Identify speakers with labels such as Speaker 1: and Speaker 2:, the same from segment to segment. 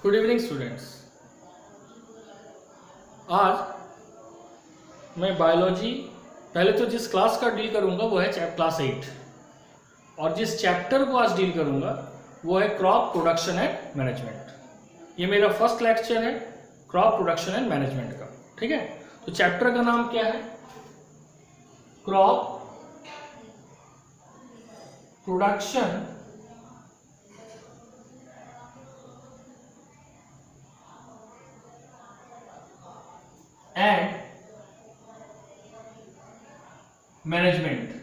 Speaker 1: Good evening students. आज मैं biology पहले तो जिस क्लास का डील करूंगा वो है क्लास 8 और जिस चैप्टर को आज डील करूंगा वो है क्रॉप प्रोडक्शन एंड मैनेजमेंट। ये मेरा फर्स्ट लेक्चर है क्रॉप प्रोडक्शन एंड मैनेजमेंट का। ठीक है, तो चैप्टर का नाम क्या है? Crop production and management.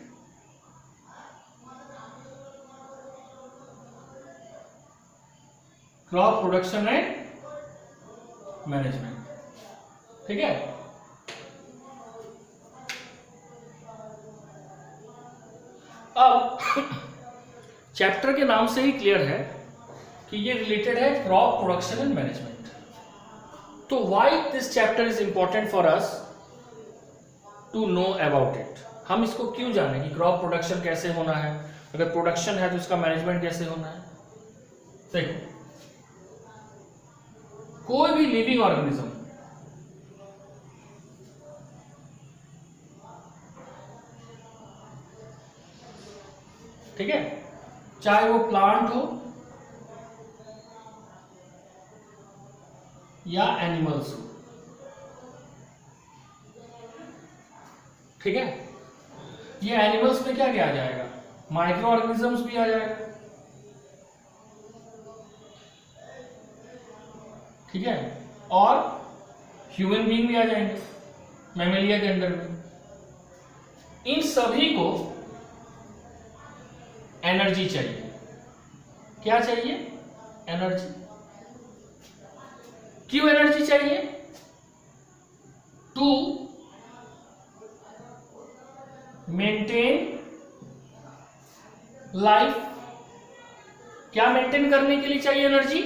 Speaker 1: Crop production and management. ठीक है, अब चैप्टर के नाम से ही क्लियर है कि ये रिलेटेड है क्रॉप प्रोडक्शन एंड मैनेजमेंट। तो why this chapter is important for us to know about it. हम इसको क्यों जाने कि क्रॉप प्रोडक्शन कैसे होना है, अगर प्रोडक्शन है तो उसका मैनेजमेंट कैसे होना है। देखो, कोई भी लिविंग ऑर्गेनिज्म ठीक है, चाहे वो प्लांट हो या एनिमल्स हो, ठीक है, ये एनिमल्स में क्या क्या आ जाएगा? माइक्रो ऑर्गेनिजम्स भी आ जाएगा। ठीक है, और ह्यूमन बीइंग भी आ जाएंगे मैमेलिया के अंदर में। इन सभी को एनर्जी चाहिए। क्या चाहिए? एनर्जी। क्यों एनर्जी चाहिए? To maintain life. क्या मेंटेन करने के लिए चाहिए एनर्जी?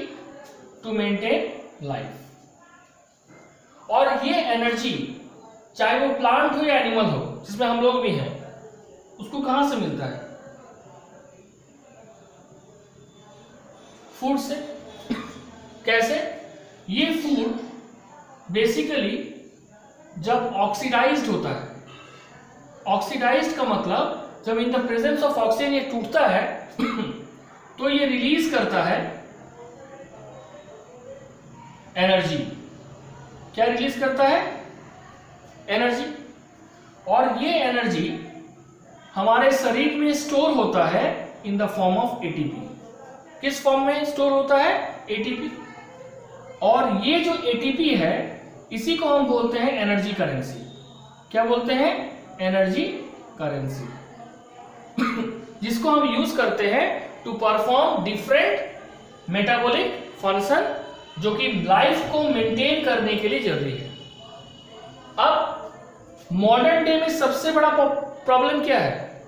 Speaker 1: To maintain life. और ये एनर्जी चाहे वो प्लांट हो या एनिमल हो, जिसमें हम लोग भी हैं, उसको कहां से मिलता है? फूड से। कैसे? ये फूड बेसिकली जब ऑक्सीडाइज्ड होता है, ऑक्सीडाइज्ड का मतलब जब in the presence of oxygen ये टूटता है तो ये रिलीज करता है एनर्जी। क्या रिलीज करता है? एनर्जी। और ये एनर्जी हमारे शरीर में स्टोर होता है in the form of ATP. किस फॉर्म में स्टोर होता है? एटीपी। और ये जो एटीपी है इसी को हम बोलते हैं एनर्जी करेंसी। क्या बोलते हैं? एनर्जी करेंसी जिसको हम यूज करते हैं to perform different metabolic function जो कि लाइफ को मेंटेन करने के लिए जरूरी है। अब मॉडर्न डे में सबसे बड़ा प्रॉब्लम क्या है?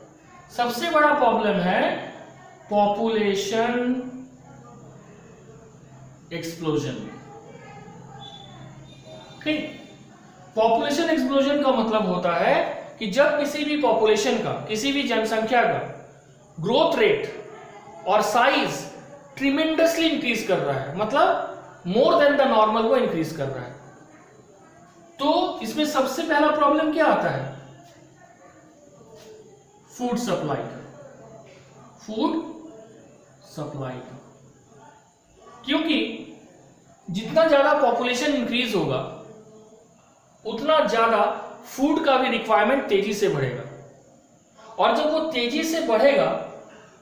Speaker 1: सबसे बड़ा प्रॉब्लम है पॉपुलेशन एक्सप्लोजन। ठीक, पॉपुलेशन एक्सप्लोजन का मतलब होता है कि जब किसी भी पॉपुलेशन का, किसी भी जनसंख्या का ग्रोथ रेट और साइज ट्रिमेंडसली इंक्रीज कर रहा है, मतलब मोर देन द नॉर्मल वो इंक्रीज कर रहा है, तो इसमें सबसे पहला प्रॉब्लम क्या आता है? फूड सप्लाई का। फूड सप्लाई का, क्योंकि जितना ज्यादा पॉपुलेशन इंक्रीज होगा उतना ज्यादा फूड का भी रिक्वायरमेंट तेजी से बढ़ेगा। और जब वो तेजी से बढ़ेगा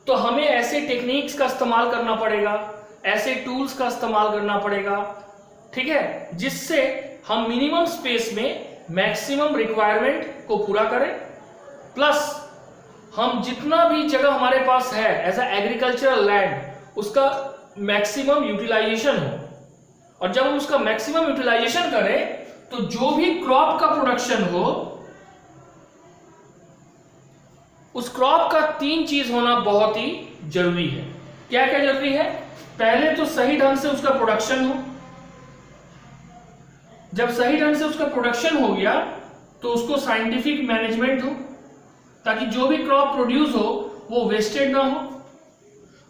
Speaker 1: तो हमें ऐसे टेक्निक्स का इस्तेमाल करना पड़ेगा, ऐसे टूल्स का इस्तेमाल करना पड़ेगा, ठीक है, जिससे हम मिनिमम स्पेस में मैक्सिमम रिक्वायरमेंट को पूरा करें, प्लस हम जितना भी जगह हमारे पास है एज अ एग्रीकल्चरल लैंड उसका मैक्सिमम यूटिलाइजेशन हो। और जब हम उसका मैक्सिमम यूटिलाइजेशन करें तो जो भी क्रॉप का प्रोडक्शन हो उस क्रॉप का 3 चीज होना बहुत ही जरूरी है। क्या क्या जरूरी है? पहले तो सही ढंग से उसका प्रोडक्शन हो। जब सही ढंग से उसका प्रोडक्शन हो गया तो उसको साइंटिफिक मैनेजमेंट हो ताकि जो भी क्रॉप प्रोड्यूस हो वो वेस्टेड ना हो।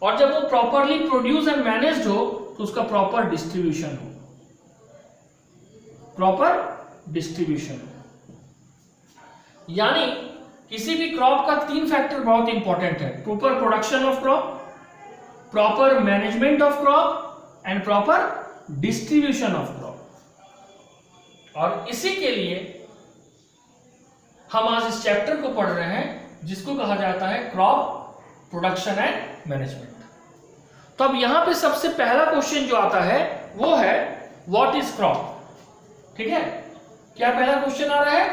Speaker 1: और जब वो प्रॉपरली प्रोड्यूस एंड मैनेज्ड हो तो उसका प्रॉपर डिस्ट्रीब्यूशन हो, प्रॉपर डिस्ट्रीब्यूशन हो। यानी किसी भी क्रॉप का 3 फैक्टर बहुत इंपॉर्टेंट है, proper production of crop, proper management of crop and proper distribution of crop. और इसी के लिए हम आज इस चैप्टर को पढ़ रहे हैं जिसको कहा जाता है क्रॉप प्रोडक्शन एंड मैनेजमेंट। तो अब यहां पे सबसे पहला क्वेश्चन जो आता है वो है व्हाट इज क्रॉप। ठीक है, क्या पहला क्वेश्चन आ रहा है,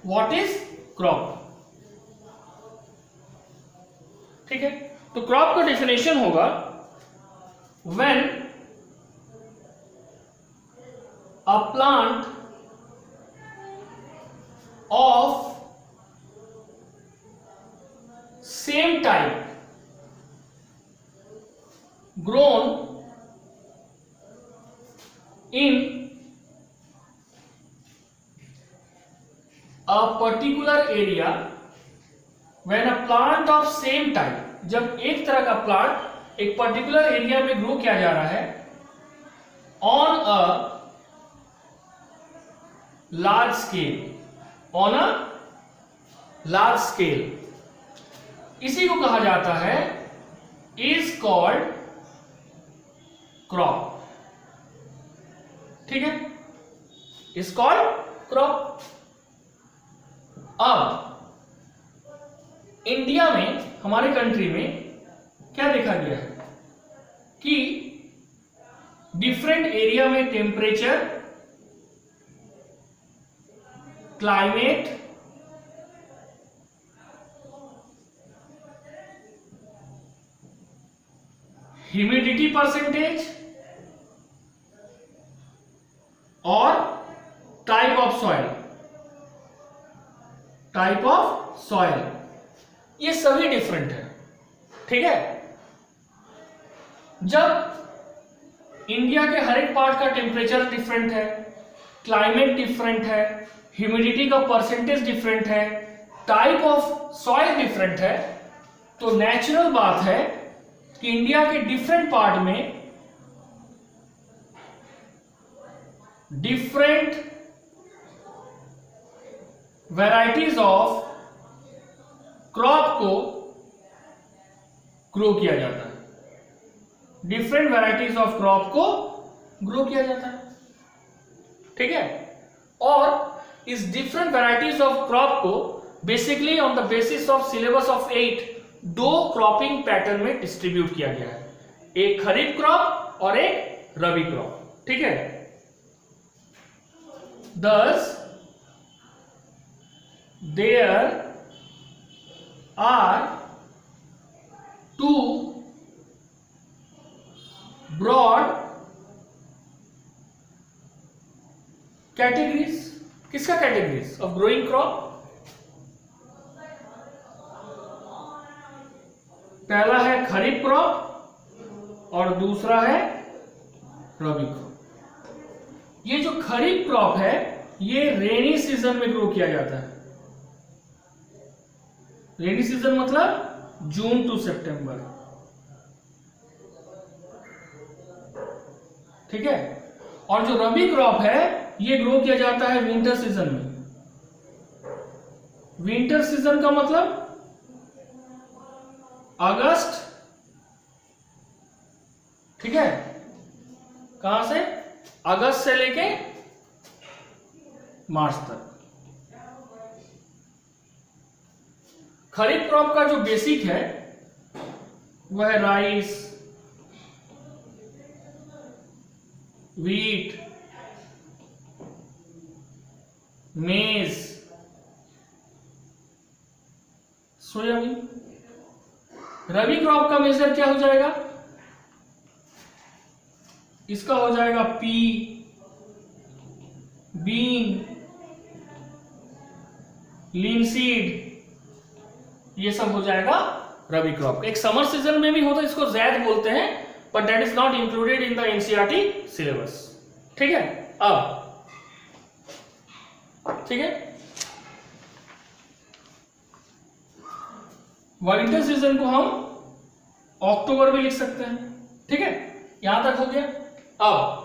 Speaker 1: व्हाट इज क्रॉप। ठीक है, तो क्रॉप का डेफिनेशन होगा when a plant of same type grown in a particular area, when a plant of same type, जब एक तरह का प्लांट एक पर्टिकुलर एरिया में ग्रो किया जा रहा है on a large scale, on a large scale, इसी को कहा जाता है इज कॉल्ड क्रॉप। ठीक है, इज कॉल्ड क्रॉप। अब इंडिया में, हमारे कंट्री में क्या देखा गया है कि डिफरेंट एरिया में टेम्परेचर, क्लाइमेट, ह्यूमिडिटी परसेंटेज और type of soil, type of soil, ये सभी डिफरेंट है। ठीक है, जब इंडिया के हर एक पार्ट का टेम्परेचर डिफरेंट है, क्लाइमेट डिफरेंट है, ह्यूमिडिटी का परसेंटेज डिफरेंट है, टाइप ऑफ सॉइल डिफरेंट है, तो नेचुरल बात है कि इंडिया के डिफरेंट पार्ट में डिफरेंट वैरायटीज ऑफ क्रॉप को ग्रो किया जाता है, डिफरेंट वैरायटीज ऑफ क्रॉप को ग्रो किया जाता है। ठीक है, और इस डिफरेंट वैरायटीज ऑफ क्रॉप को basically on the basis of syllabus of 8 दो क्रॉपिंग पैटर्न में डिस्ट्रीब्यूट किया गया है, एक खरीफ क्रॉप और एक रबी क्रॉप। ठीक है, thus there are two broad categories। किसका कैटेगरीज ऑफ ग्रोइंग क्रॉप? पहला है खरीफ क्रॉप और दूसरा है रबी क्रॉप। ये जो खरीफ क्रॉप है ये रेनी सीजन में ग्रो किया जाता है। रेनी सीजन मतलब जून टू सितंबर। ठीक है, और जो रबी क्रॉप है ये ग्रो किया जाता है विंटर सीजन में। विंटर सीजन का मतलब अगस्त, ठीक है, कहां से? अगस्त से लेके मार्च तक। खरीफ क्रॉप का जो बेसिक है वह है राइस, वीट, मेज, सोयाबीन। रबी क्रॉप का मेजर क्या हो जाएगा? इसका हो जाएगा पी, बीन, लिनसीड, ये सब हो जाएगा रबी क्रॉप। एक समर सीजन में भी होता है, इसको जैद बोलते हैं, but that is not included in the NCERT syllabus. ठीक है, अब ठीक है, विंटर सीजन को हम अक्टूबर में लिख सकते हैं। ठीक है, यहां तक हो गया। अब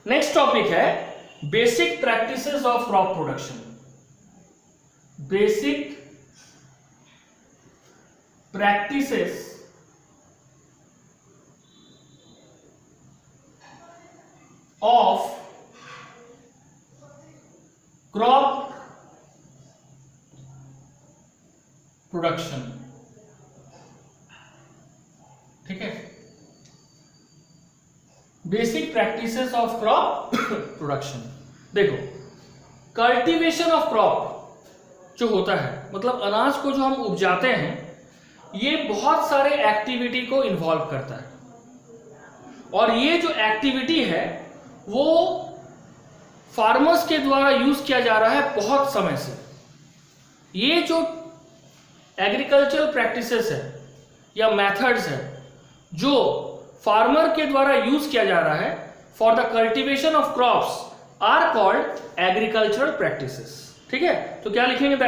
Speaker 1: नेक्स्ट टॉपिक है basic practices of crop production. Basic practices of crop production. ठीक है, basic practices of crop production. देखो, कल्टीवेशन ऑफ क्रॉप जो होता है, मतलब अनाज को जो हम उपजाते हैं, ये बहुत सारे एक्टिविटी को इन्वॉल्व करता है। और ये जो एक्टिविटी है वो फार्मर्स के द्वारा यूज किया जा रहा है बहुत समय से। ये जो एग्रीकल्चरल प्रैक्टिसेस है या मेथड्स है जो फार्मर के द्वारा यूज किया जा रहा है for the cultivation of crops are called agricultural practices. ठीक है, तो क्या लिखेंगे? द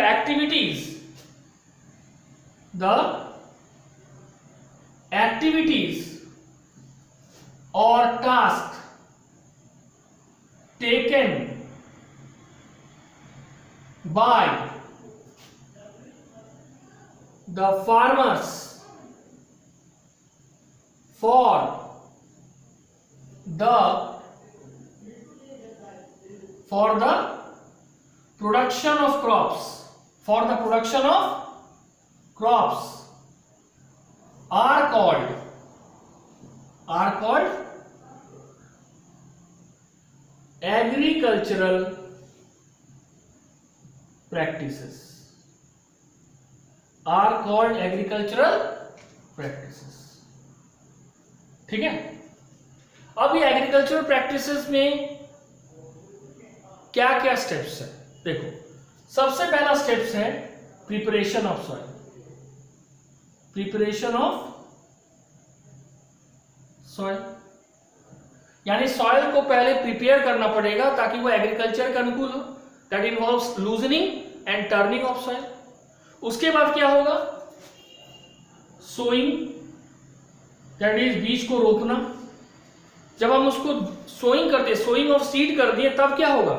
Speaker 1: एक्टिविटीज और task taken by the farmers for the production of crops are called agricultural practices। ठीक है, अब ये एग्रीकल्चरल प्रैक्टिसेस में क्या क्या स्टेप्स है? देखो, सबसे पहला स्टेप्स है preparation of soil. Preparation of soil यानी सॉइल को पहले प्रिपेयर करना पड़ेगा ताकि वो एग्रीकल्चर के अनुकूल हो। That involves loosening and turning of soil. उसके बाद क्या होगा? सोइंग, दैट इज बीज को रोपना। जब हम उसको सोइंग करते, सोइंग ऑफ सीड कर दिए, तब क्या होगा?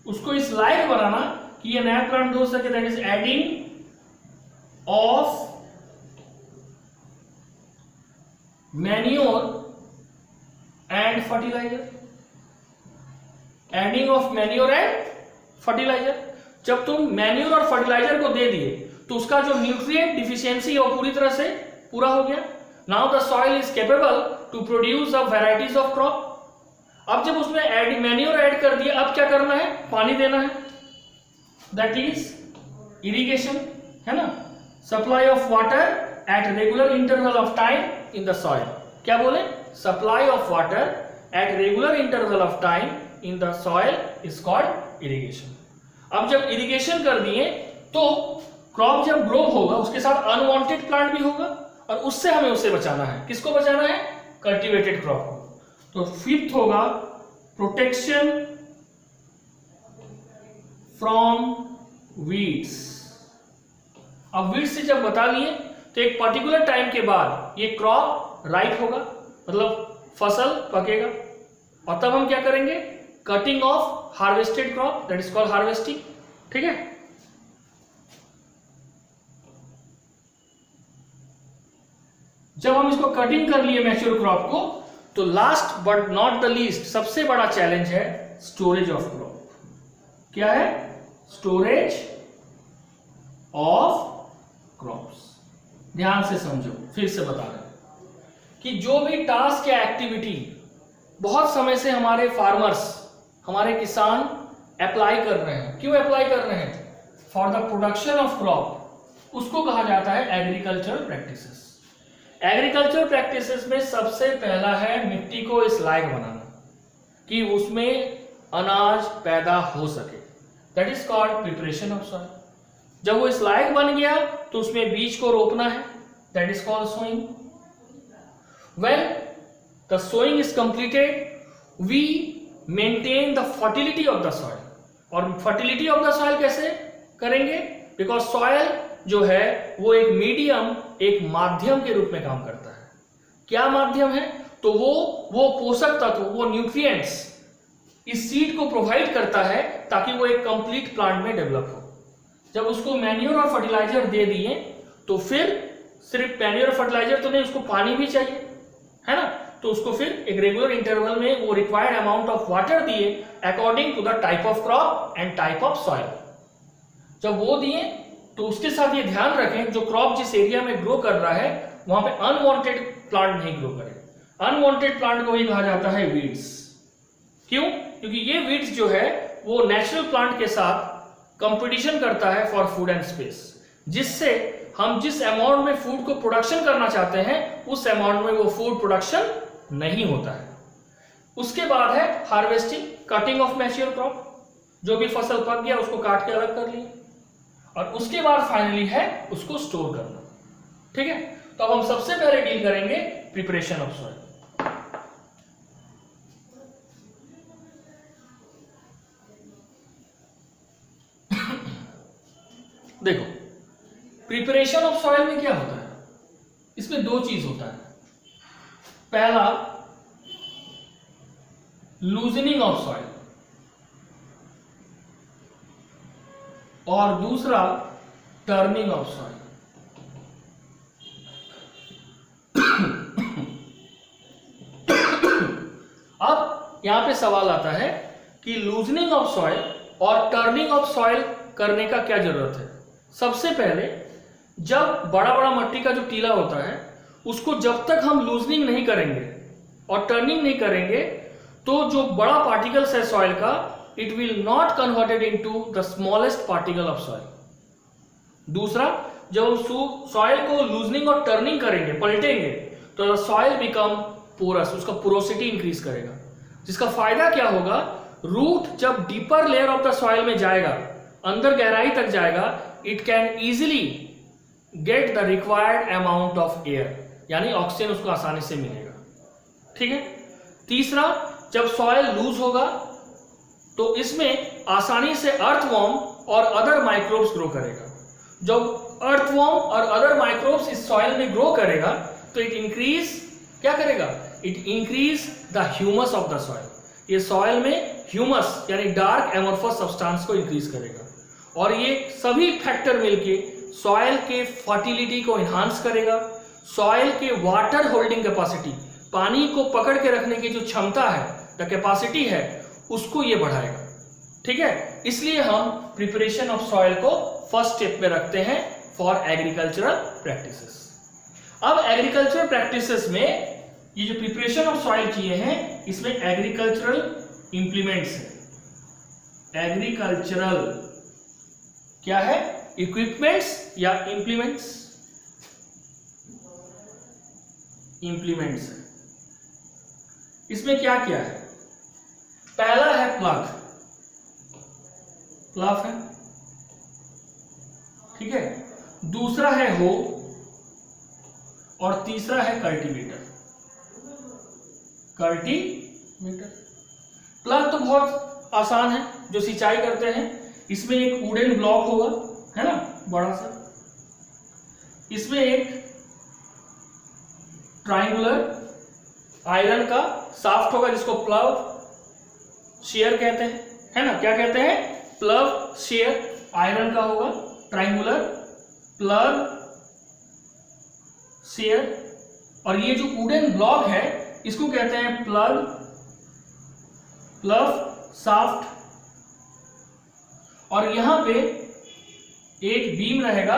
Speaker 1: उसको इस लायक बनाना कि ये नया प्लांट हो सके। That is adding of manure and fertiliser. Adding of manure and fertiliser. जब तुम मैन्योर और फर्टिलाइजर को दे दिए तो उसका जो न्यूट्रिएंट डिफिशियंसी है वो पूरी तरह से पूरा हो गया। Now the soil is capable to produce the varieties of crop. अब जब उसमें मैन्योर ऐड कर दिया, अब क्या करना है? पानी देना है। दैट इज इरिगेशन, है ना? Supply of water at regular interval of time in the soil. क्या बोले? Supply of water at regular interval of time in the soil is called irrigation. अब जब इरिगेशन कर दिए तो क्रॉप जब ग्रो होगा उसके साथ अनवांटेड प्लांट भी होगा और उससे हमें उसे बचाना है। किसको बचाना है? कल्टीवेटेड क्रॉप को। तो फिफ्थ होगा प्रोटेक्शन फ्रॉम वीड्स। अब वीड्स से जब बता लिए तो एक पर्टिकुलर टाइम के बाद ये क्रॉप राइप होगा, मतलब फसल पकेगा, और तब हम क्या करेंगे? Cutting of harvested crop, that is called harvesting. ठीक है, जब हम इसको कटिंग कर लिए मैच्योर क्रॉप को, तो last but not the least सबसे बड़ा चैलेंज है स्टोरेज ऑफ क्रॉप। क्या है? Storage of crops. ध्यान से समझो, फिर से बता रहे हैं कि जो भी टास्क या एक्टिविटी बहुत समय से हमारे फार्मर्स, हमारे किसान अप्लाई कर रहे हैं, क्यों अप्लाई कर रहे हैं? For the production of crop, उसको कहा जाता है एग्रीकल्चरल प्रैक्टिसेस। एग्रीकल्चरल प्रैक्टिसेस में सबसे पहला है मिट्टी को इस लायक बनाना कि उसमें अनाज पैदा हो सके। That is called preparation of soil. जब वो इस लायक बन गया तो उसमें बीज को रोपना है। That is called sowing. When the sowing is completed, we maintain the fertility of the soil. और फर्टिलिटी ऑफ द सॉइल कैसे करेंगे? बिकॉज सॉइल जो है वो एक मीडियम, एक माध्यम के रूप में काम करता है। क्या माध्यम है? तो वो पोषक तत्व, वो न्यूट्रिएंट्स इस सीड को प्रोवाइड करता है ताकि वो एक कंप्लीट प्लांट में डेवलप हो। जब उसको मैन्योर और फर्टिलाइजर दे दिए तो फिर सिर्फ मैन्योर और फर्टिलाइजर तो नहीं, उसको पानी भी चाहिए, है ना? तो उसको फिर एक रेगुलर इंटरवल में वो रिक्वायर्ड अमाउंट ऑफ वाटर दिए according to the type of crop and type of soil. जब वो दिए तो उसके साथ ये ध्यान रखें जो क्रॉप जिस एरिया में ग्रो कर रहा है वहां पे अनवांटेड प्लांट नहीं ग्रो करे। अनवांटेड प्लांट को ही कहा जाता है वीड्स। क्यों? क्योंकि ये वीड्स जो है वो नेचुरल प्लांट के साथ कंपटीशन करता है फॉर फूड एंड स्पेस, जिससे हम जिस अमाउंट में फूड को प्रोडक्शन करना चाहते हैं उस अमाउंट में वो फूड प्रोडक्शन नहीं होता है। उसके बाद है harvesting, cutting of mature crop, जो भी फसल पक गया उसको काट के अलग कर लिया, और उसके बाद फाइनली है उसको स्टोर करना। ठीक है, तो अब हम सबसे पहले डील करेंगे प्रिपरेशन ऑफ सॉइल। देखो, प्रिपरेशन ऑफ सॉइल में क्या होता है? इसमें दो चीज होता है। पहला लूजनिंग ऑफ सॉइल और दूसरा टर्निंग ऑफ सॉइल। अब यहां पे सवाल आता है कि लूजनिंग ऑफ सॉइल और टर्निंग ऑफ सॉइल करने का क्या जरूरत है? सबसे पहले जब बड़ा बड़ा मट्टी का जो टीला होता है उसको जब तक हम लूजनिंग नहीं करेंगे और टर्निंग नहीं करेंगे तो जो बड़ा पार्टिकल्स है सॉइल का, it will not converted into the smallest particle of soil. दूसरा, जब हम सॉइल को लूजनिंग और टर्निंग करेंगे, पलटेंगे, तो द सॉइल बिकम पोरस, उसका पोरोसिटी इंक्रीज करेगा, जिसका फायदा क्या होगा? रूट जब deeper layer of the soil में जाएगा, अंदर गहराई तक जाएगा, it can easily get the required amount of air, यानी ऑक्सीजन उसको आसानी से मिलेगा। ठीक है। तीसरा, जब सॉइल लूज होगा तो इसमें आसानी से अर्थवॉर्म और अदर माइक्रोब्स ग्रो करेगा। जब अर्थवॉर्म और अदर माइक्रोब्स इस सॉइल में ग्रो करेगा तो इट इंक्रीज, क्या करेगा? It increase the humus of the soil. ये सॉइल में ह्यूमस यानी डार्क एमोर्फस सब्सटेंस को इंक्रीज करेगा, और ये सभी फैक्टर मिलके सॉइल के फर्टिलिटी को एनहांस करेगा, सॉइल के वाटर होल्डिंग कैपेसिटी, पानी को पकड़ के रखने की जो क्षमता है, द कैपेसिटी है, उसको ये बढ़ाएगा। ठीक है, इसलिए हम प्रिपरेशन ऑफ सॉइल को फर्स्ट स्टेप में रखते हैं फॉर एग्रीकल्चरल प्रैक्टिसेस। अब एग्रीकल्चरल प्रैक्टिसेस में ये जो प्रिपरेशन ऑफ सॉइल किए हैं, इसमें एग्रीकल्चरल इंप्लीमेंट्स है। एग्रीकल्चरल क्या है? इक्विपमेंट्स या इंप्लीमेंट्स? इंप्लीमेंट्स है। इसमें क्या क्या है? पहला है प्लग, प्लग है, ठीक है। दूसरा है हो, और तीसरा है कल्टीवेटर। कल्टीवेटर, प्लग तो बहुत आसान है, जो सिंचाई करते हैं। इसमें एक वुडन ब्लॉक होगा, है ना, बड़ा सा। इसमें एक ट्राइंगुलर आयरन का शाफ्ट होगा जिसको प्लव शेयर कहते हैं, है ना। क्या कहते हैं? प्लव शेयर आयरन का होगा, ट्राइंगुलर प्लग शेयर। और ये जो वुडन ब्लॉक है इसको कहते हैं प्लव शाफ्ट। और यहां पे एक बीम रहेगा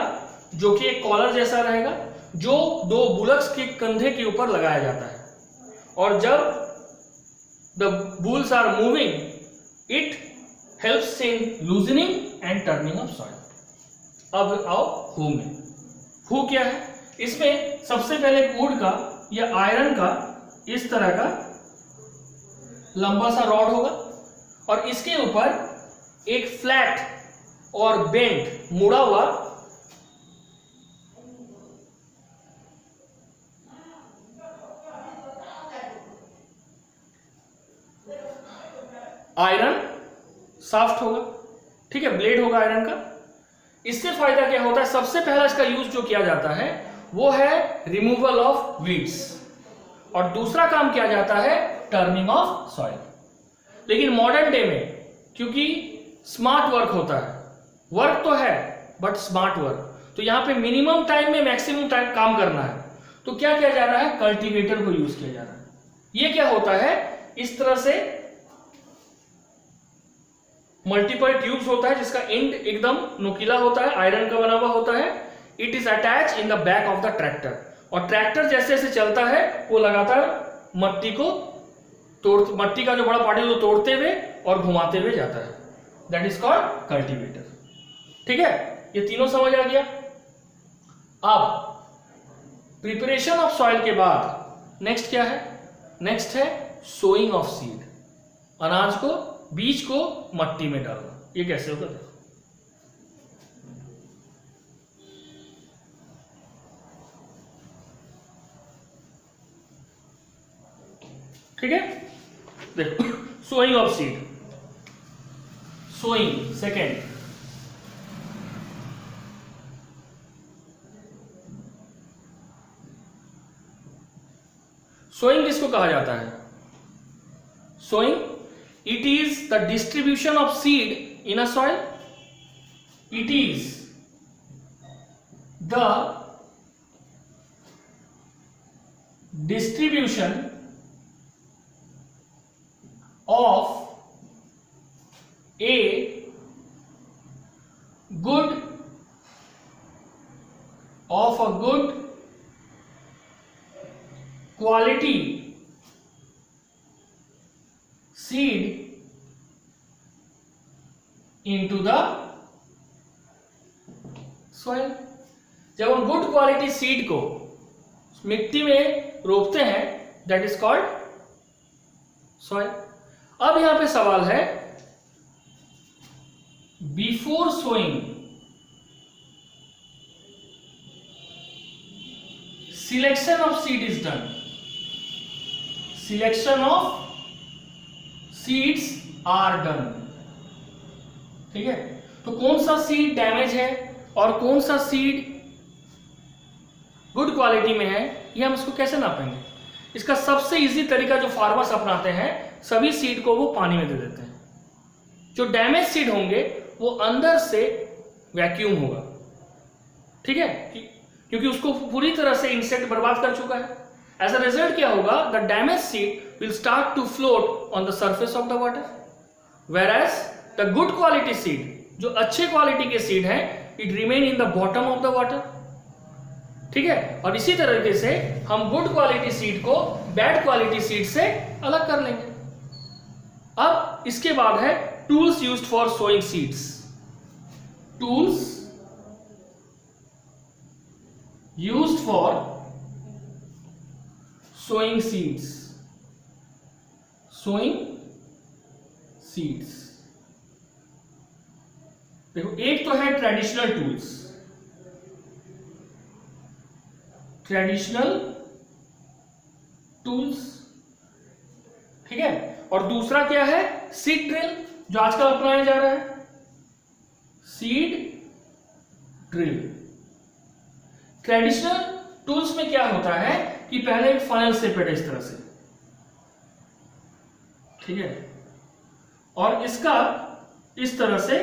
Speaker 1: जो कि एक कॉलर जैसा रहेगा, जो दो बुलक्स के कंधे के ऊपर लगाया जाता है, और जब the bulls are moving it helps in loosening and turning of soil. अब आओ हू में। हू क्या है? इसमें सबसे पहले वुड का या आयरन का इस तरह का लंबा सा रॉड होगा, और इसके ऊपर एक फ्लैट और बेंड मुड़ा हुआ आयरन सॉफ्ट होगा, ठीक है, ब्लेड होगा आयरन का। इससे फायदा क्या होता है, सबसे पहला इसका यूज जो किया जाता है वो है रिमूवल ऑफ वीड्स, और दूसरा काम किया जाता है टर्निंग ऑफ सॉइल। लेकिन मॉडर्न डे में क्योंकि स्मार्ट वर्क होता है, वर्क तो है बट स्मार्ट वर्क, तो यहां पे मिनिमम टाइम में मैक्सिमम टाइम काम करना है, तो क्या किया जा रहा है, कल्टीवेटर को यूज किया जा रहा है। ये क्या होता है, इस तरह से मल्टीपल ट्यूब्स होता है जिसका एंड एकदम नुकीला होता है, आयरन का बना हुआ होता है। It is attach in the back of the tractor, और ट्रैक्टर जैसे जैसे चलता है वो लगातार मट्टी का जो बड़ा पार्ट है वो तोड़ते हुए और घुमाते हुए जाता है। That is called cultivator. ठीक है, ये तीनों समझ आ गया। अब प्रिपरेशन ऑफ सॉइल के बाद नेक्स्ट क्या है, नेक्स्ट है सोइंग ऑफ सीड, अनाज को, बीज को मट्टी में डालना। ये कैसे होगा देखो। ठीक है, देखो sowing of seed, sowing second, sowing किसको कहा जाता है, sowing it is the distribution of seed in a soil, it is the distribution of a good quality seed into the soil। जब हम गुड क्वालिटी सीड को मिट्टी में रोपते हैं दैट इज कॉल्ड सॉइल। अब यहां पे सवाल है, before sowing selection of seed is done, selection of seeds are done. ठीक है, तो कौन सा सीड डैमेज है और कौन सा सीड गुड क्वालिटी में है, ये हम इसको कैसे नापेंगे। इसका सबसे इजी तरीका जो फार्मर्स अपनाते हैं, सभी सीड को वो पानी में दे देते हैं। जो डैमेज सीड होंगे वो अंदर से वैक्यूम होगा, ठीक है, क्योंकि उसको पूरी तरह से इंसेक्ट बर्बाद कर चुका है। एज अ रिजल्ट क्या होगा, the damage seed will start to float on the surface of the water, whereas the good quality seed, जो अच्छे क्वालिटी के सीड हैं, it remain in the bottom of the water। ठीक है, और इसी तरीके से हम गुड क्वालिटी सीड को बैड क्वालिटी सीड से अलग कर लेंगे। अब इसके बाद है tools used for sowing seeds, tools used for sowing seeds, sowing seeds. देखो, एक तो है ट्रेडिशनल टूल्स, ट्रेडिशनल टूल्स, ठीक है, और दूसरा क्या है, सीड ड्रिल, जो आजकल अपनाया जा रहा है, सीड ड्रिल। ट्रेडिशनल टूल्स में क्या होता है कि पहले एक फनल सेपरेट इस तरह से, ठीक है, और इसका इस तरह से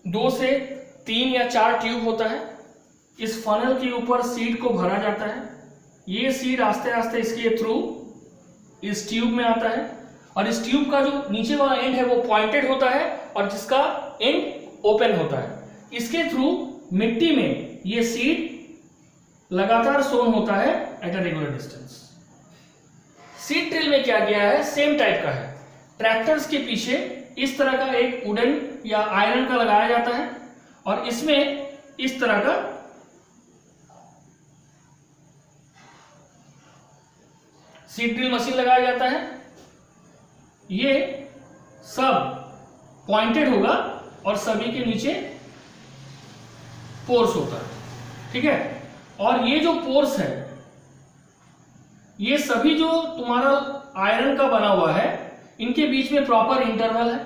Speaker 1: दो से 3 या 4 ट्यूब होता है। इस फनल के ऊपर सीड को भरा जाता है। ये सीड आस्ते आस्ते इसके थ्रू इस ट्यूब में आता है, और इस ट्यूब का जो नीचे वाला एंड है वो पॉइंटेड होता है और जिसका एंड ओपन होता है। इसके थ्रू मिट्टी में ये सीड लगातार सोन होता है at a regular distance. Seed drill में क्या किया है, सेम टाइप का है। ट्रैक्टर्स के पीछे इस तरह का एक वुडन या आयरन का लगाया जाता है और इसमें इस तरह का सीड ड्रिल मशीन लगाया जाता है। ये सब पॉइंटेड होगा और सभी के नीचे पोर्स होता है, ठीक है। और ये जो पोर्स है, ये सभी जो तुम्हारा आयरन का बना हुआ है, इनके बीच में प्रॉपर इंटरवल है,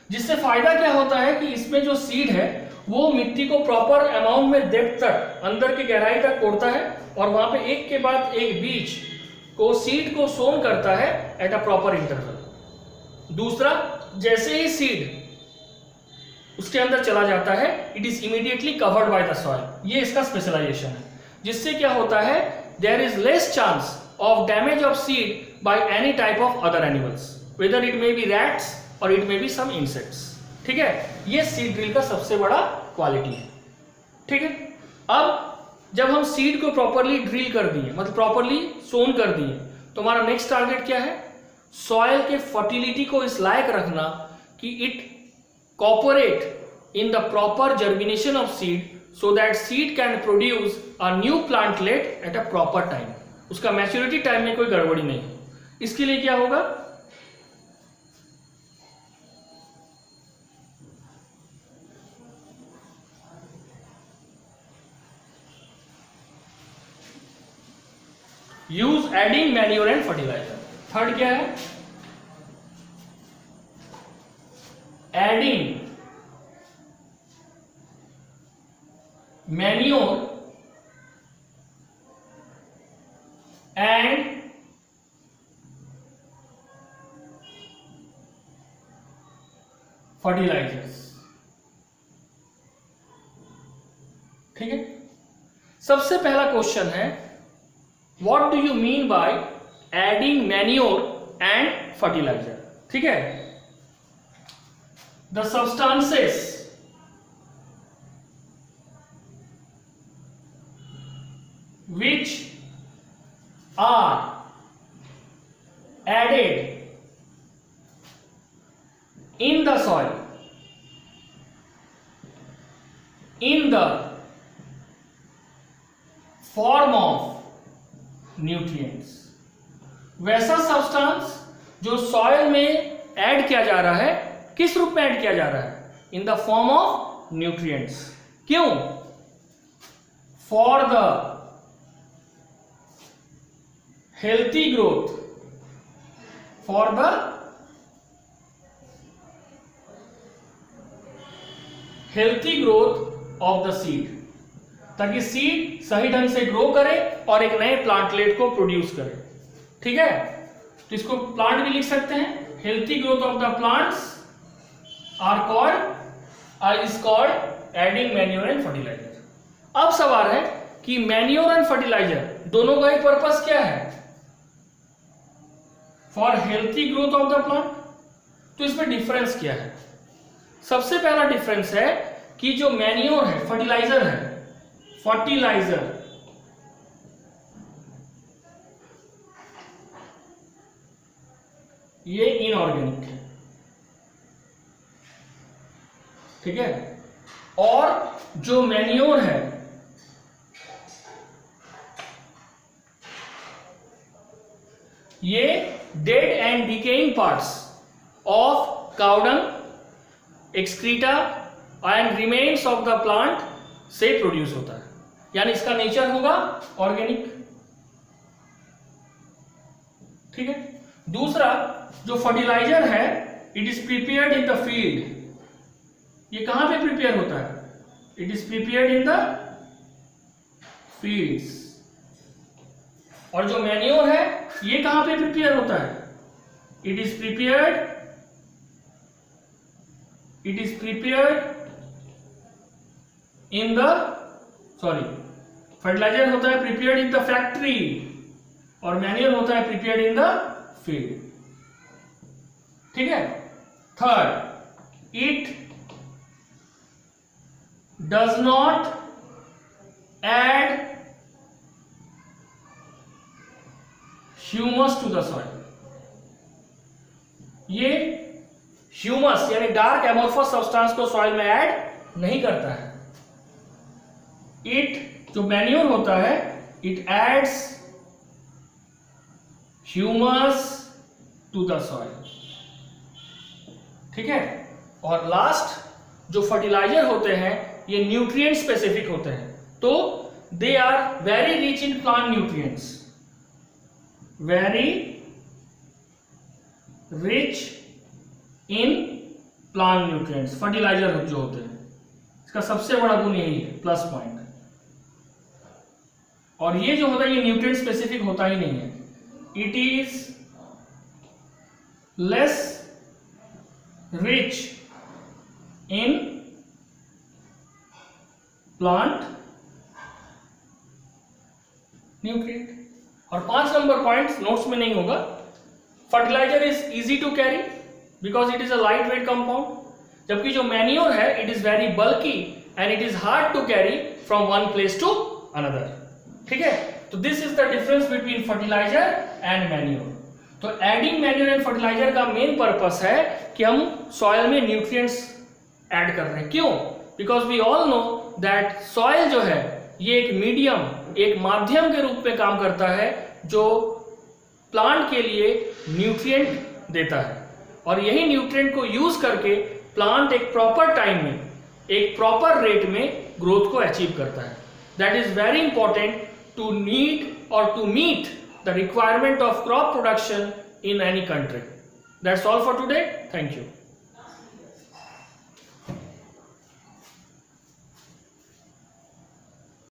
Speaker 1: जिससे फायदा क्या होता है कि इसमें जो सीड है वो मिट्टी को प्रॉपर अमाउंट में डेप्थ तक, अंदर की गहराई तक कोड़ता है और वहां पे एक के बाद एक बीज को सीड को सोन करता है एट अ प्रॉपर इंटरवल। दूसरा, जैसे ही सीड उसके अंदर चला जाता है, it is immediately covered by the soil. ये इसका स्पेशलाइजेशन है, जिससे क्या होता है, there is less chance of damage of seed by any type of other animals, whether it may be rats और it may be some insects, ठीक है। ये सीड ड्रिल का सबसे बड़ा क्वालिटी है, ठीक है। अब जब हम सीड को प्रॉपरली ड्रिल कर दिए, मतलब प्रॉपरली सोन कर दिए, तो हमारा नेक्स्ट टारगेट क्या है, सॉइल के फर्टिलिटी को इस लायक रखना कि it cooperate in the proper germination of seed so that seed can produce a new plantlet at a proper time। उसका मैच्योरिटी टाइम में कोई गड़बड़ी नहीं है। इसके लिए क्या होगा, use adding manure and fertiliser. Third क्या है, एडिंग मैन्योर एंड फर्टिलाइजर्स, ठीक है। सबसे पहला क्वेश्चन है, what do you mean by adding manure and fertiliser, ठीक है। The substances which are added in the soil in the form of nutrients, वैसा सब्सटेंस जो सॉइल में ऐड किया जा रहा है, किस रूप में ऐड किया जा रहा है, in the form of nutrients. क्यों, for the healthy growth, for the healthy growth of the seed, ताकि सीड सही ढंग से ग्रो करे और एक नए प्लांटलेट को प्रोड्यूस करे, ठीक है। तो इसको प्लांट भी लिख सकते हैं, healthy growth of the plants is called adding manure and fertilizer। अब सवाल है कि मैन्योर एंड फर्टिलाइजर दोनों का एक पर्पस क्या है, for healthy growth of the plant. तो इसमें डिफरेंस क्या है, सबसे पहला डिफरेंस है कि जो मैन्योर है, फर्टिलाइजर है, फर्टिलाइजर ये इनऑर्गेनिक है, ठीक है। और जो मैन्योर है ये dead and decaying parts of cow dung, excreta and remains of the plant से प्रोड्यूस होता है, यानी इसका नेचर होगा ऑर्गेनिक, ठीक है। दूसरा, जो फर्टिलाइजर है, it is prepared in the field. ये कहां पे प्रिपेयर होता है, it is prepared in the fields. और जो मैन्योर है ये कहां पे प्रिपेयर होता है, it is prepared in the fertiliser होता है प्रिपेयर्ड इन द फैक्ट्री और मैन्योर होता है प्रिपेयर्ड इन द फील्ड, ठीक है। Third, it does not add humus to the soil. ये ह्यूमस यानी डार्क एमोर्फस सब्सटेंस को सॉइल में ऐड नहीं करता है। इट जो मैन्योर होता है it adds humus to the soil, ठीक है। और लास्ट जो फर्टिलाइजर होते हैं ये न्यूट्रिएंट स्पेसिफिक होते हैं, तो they are very rich in plant nutrients, very rich in plant nutrients. Fertiliser जो होते हैं इसका सबसे बड़ा गुण यही है, प्लस पॉइंट। और ये जो होता है ये न्यूट्रिएंट स्पेसिफिक होता ही नहीं है, it is less rich in plant nutrient. और 5 नंबर पॉइंट नोट्स में नहीं होगा। Fertiliser is easy to carry because it is a light weight compound, जबकि जो मैन्योर है it is very bulky and it is hard to carry from one place to another, ठीक है। तो this is the difference between fertiliser and manure. तो adding manure and fertiliser का main purpose है कि हम सॉइल में न्यूट्रिएंट्स ऐड कर रहे हैं। क्यों? Because we all know that soil जो है ये एक मीडियम, एक माध्यम के रूप में काम करता है जो प्लांट के लिए न्यूट्रिएंट देता है, और यही न्यूट्रिएंट को यूज करके प्लांट एक प्रॉपर टाइम में, एक प्रॉपर रेट में ग्रोथ को अचीव करता है। That is very important to need और to meet the requirement of crop production in any country. That's all for today. Thank you.